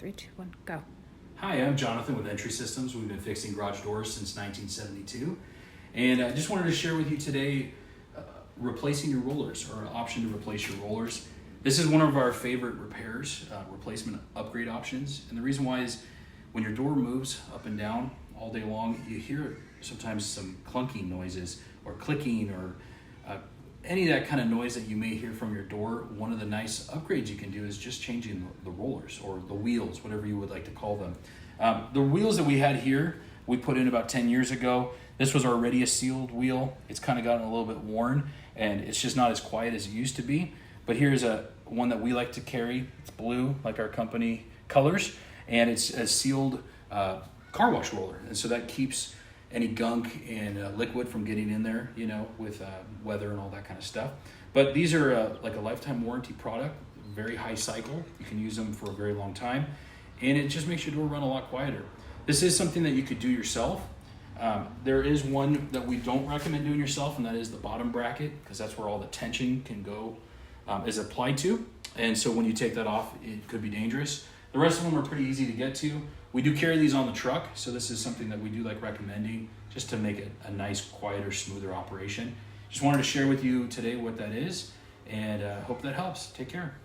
3, 2, 1, go. Hi, I'm Jonathan with Entry Systems. We've been fixing garage doors since 1972. And I just wanted to share with you today replacing your rollers, or an option to replace your rollers. This is one of our favorite repairs, replacement upgrade options. And the reason why is when your door moves up and down all day long, you hear sometimes some clunking noises or clicking or any of that kind of noise that you may hear from your door. One of the nice upgrades you can do is just changing the rollers or the wheels, whatever you would like to call them. The wheels that we had here, we put in about 10 years ago. This was already a sealed wheel. It's kind of gotten a little bit worn and it's just not as quiet as it used to be. But here's one that we like to carry. It's blue, like our company colors, and it's a sealed car wash roller. And so that keeps any gunk and liquid from getting in there, you know, with weather and all that kind of stuff. But these are like a lifetime warranty product, very high cycle. You can use them for a very long time, and it just makes your door run a lot quieter. This is something that you could do yourself. There is one that we don't recommend doing yourself, and that is the bottom bracket, because that's where all the tension can go, is applied to. And so when you take that off, it could be dangerous. The rest of them are pretty easy to get to. We do carry these on the truck, so this is something that we do like recommending just to make it a nice, quieter, smoother operation. Just wanted to share with you today what that is, and hope that helps. Take care.